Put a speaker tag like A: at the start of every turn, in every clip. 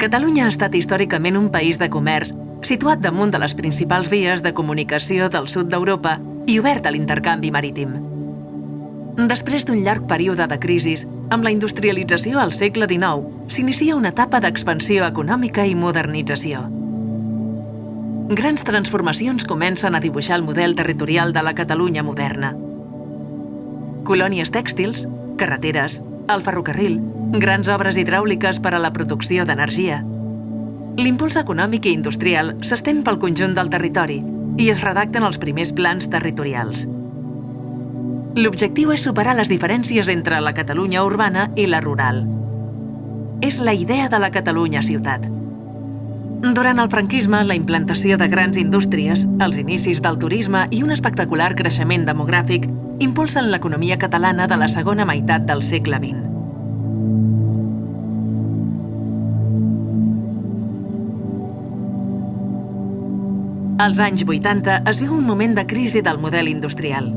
A: Catalunya ha estat històricament un país de comerç, situat damunt de les principals vies de comunicació del sud d'Europa i obert a l'intercanvi marítim. Després d'un llarg període de crisis, amb la industrialització al segle XIX, s'inicia una etapa d'expansió econòmica i modernització. Grans transformacions comencen a dibuixar el model territorial de la Catalunya moderna. Colònies tèxtils, carreteres, el ferrocarril, grans obres hidràuliques per a la producció d'energia. L'impuls econòmic i industrial s'estén pel conjunt del territori i es redacten els primers plans territorials. L'objectiu és superar les diferències entre la Catalunya urbana i la rural. És la idea de la Catalunya ciutat. Durant el franquisme, la implantació de grans indústries, els inicis del turisme i un espectacular creixement demogràfic impulsen l'economia catalana de la segona meitat del segle XX. Als anys 80 es viu un moment de crisi del model industrial.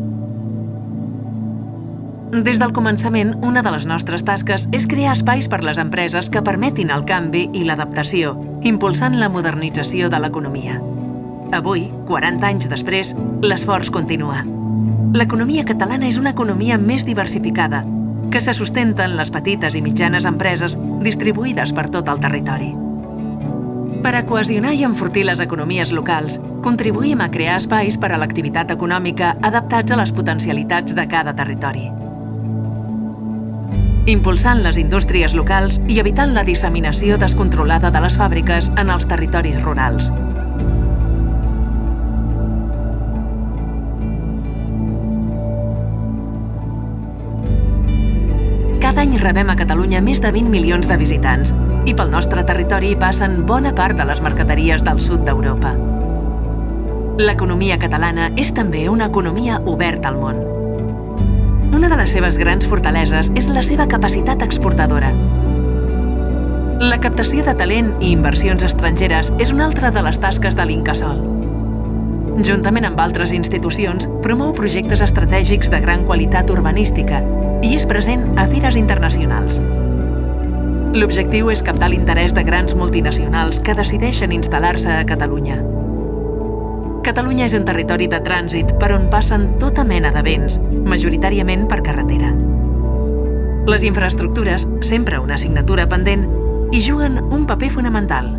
A: Des del començament, una de les nostres tasques és crear espais per les empreses que permetin el canvi i l'adaptació, impulsant la modernització de l'economia. Avui, 40 anys després, l'esforç continua. L'economia catalana és una economia més diversificada, que se sustenta en les petites i mitjanes empreses distribuïdes per tot el territori. Per a cohesionar i enfortir les economies locals, contribuïm a crear espais per a l'activitat econòmica adaptats a les potencialitats de cada territori. Impulsant les indústries locals i evitant la disseminació descontrolada de les fàbriques en els territoris rurals. Cada any rebem a Catalunya més de 20 milions de visitants i pel nostre territori passen bona part de les mercaderies del sud d'Europa. L'economia catalana és també una economia oberta al món. Una de les seves grans fortaleses és la seva capacitat exportadora. La captació de talent i inversions estrangeres és una altra de les tasques de l'Incasòl. Juntament amb altres institucions, promou projectes estratègics de gran qualitat urbanística i és present a fires internacionals. L'objectiu és captar l'interès de grans multinacionals que decideixen instal·lar-se a Catalunya. Catalunya és un territori de trànsit per on passen tota mena de béns, majoritàriament per carretera. Les infraestructures, sempre una assignatura pendent, hi juguen un paper fonamental.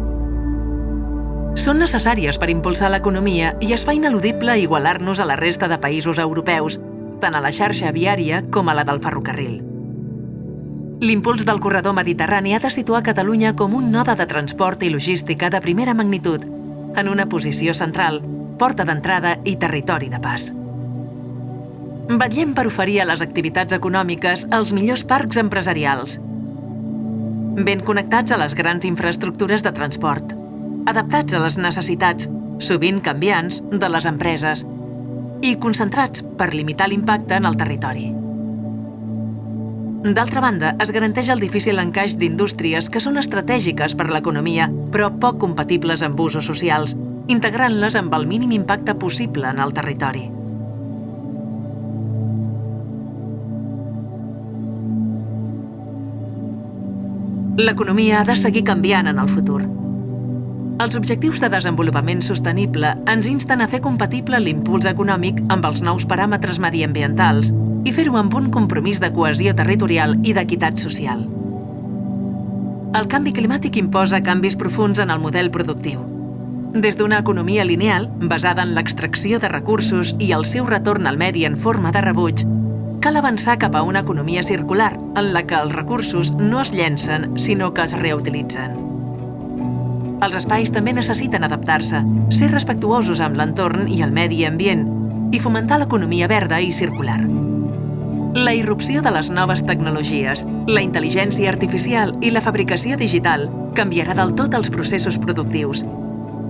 A: Són necessàries per impulsar l'economia i es fa ineludible igualar-nos a la resta de països europeus, tant a la xarxa viària com a la del ferrocarril. L'impuls del corredor mediterrani ha de situar Catalunya com un node de transport i logística de primera magnitud, en una posició central, porta d'entrada i territori de pas. Vetllem per oferir a les activitats econòmiques els millors parcs empresarials, ben connectats a les grans infraestructures de transport, adaptats a les necessitats, sovint canviants, de les empreses i concentrats per limitar l'impacte en el territori. D'altra banda, es garanteix el difícil encaix d'indústries que són estratègiques per l'economia, però poc compatibles amb usos socials, integrant-les amb el mínim impacte possible en el territori. L'economia ha de seguir canviant en el futur. Els objectius de desenvolupament sostenible ens insten a fer compatible l'impuls econòmic amb els nous paràmetres mediambientals i fer-ho amb un compromís de cohesió territorial i d'equitat social. El canvi climàtic imposa canvis profunds en el model productiu. Des d'una economia lineal, basada en l'extracció de recursos i el seu retorn al medi en forma de rebuig, cal avançar cap a una economia circular, en la que els recursos no es llencen, sinó que es reutilitzen. Els espais també necessiten adaptar-se, ser respectuosos amb l'entorn i el medi ambient, i fomentar l'economia verda i circular. La irrupció de les noves tecnologies, la intel·ligència artificial i la fabricació digital canviarà del tot els processos productius.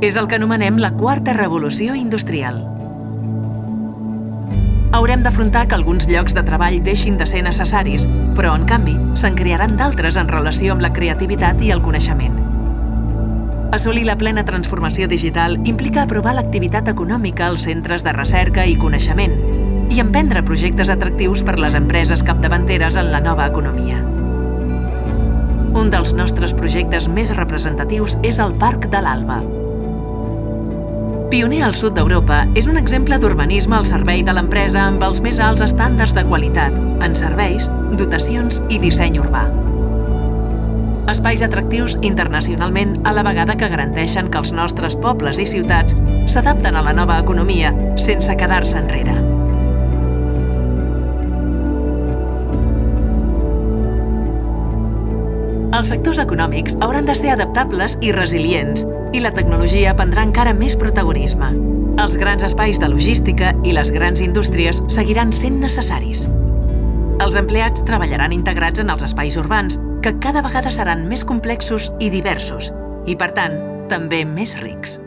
A: És el que anomenem la quarta revolució industrial. Haurem d'afrontar que alguns llocs de treball deixin de ser necessaris, però, en canvi, se'n crearan d'altres en relació amb la creativitat i el coneixement. Assolir la plena transformació digital implica aprovar l'activitat econòmica als centres de recerca i coneixement i emprendre projectes atractius per les empreses capdavanteres en la nova economia. Un dels nostres projectes més representatius és el Parc de l'Alba. Pioner al sud d'Europa, és un exemple d'urbanisme al servei de l'empresa amb els més alts estàndards de qualitat en serveis, dotacions i disseny urbà. Espais atractius internacionalment a la vegada que garanteixen que els nostres pobles i ciutats s'adapten a la nova economia sense quedar-se enrere. Els sectors econòmics hauran de ser adaptables i resilients, i la tecnologia prendrà encara més protagonisme. Els grans espais de logística i les grans indústries seguiran sent necessaris. Els empleats treballaran integrats en els espais urbans, que cada vegada seran més complexos i diversos, i per tant, també més rics.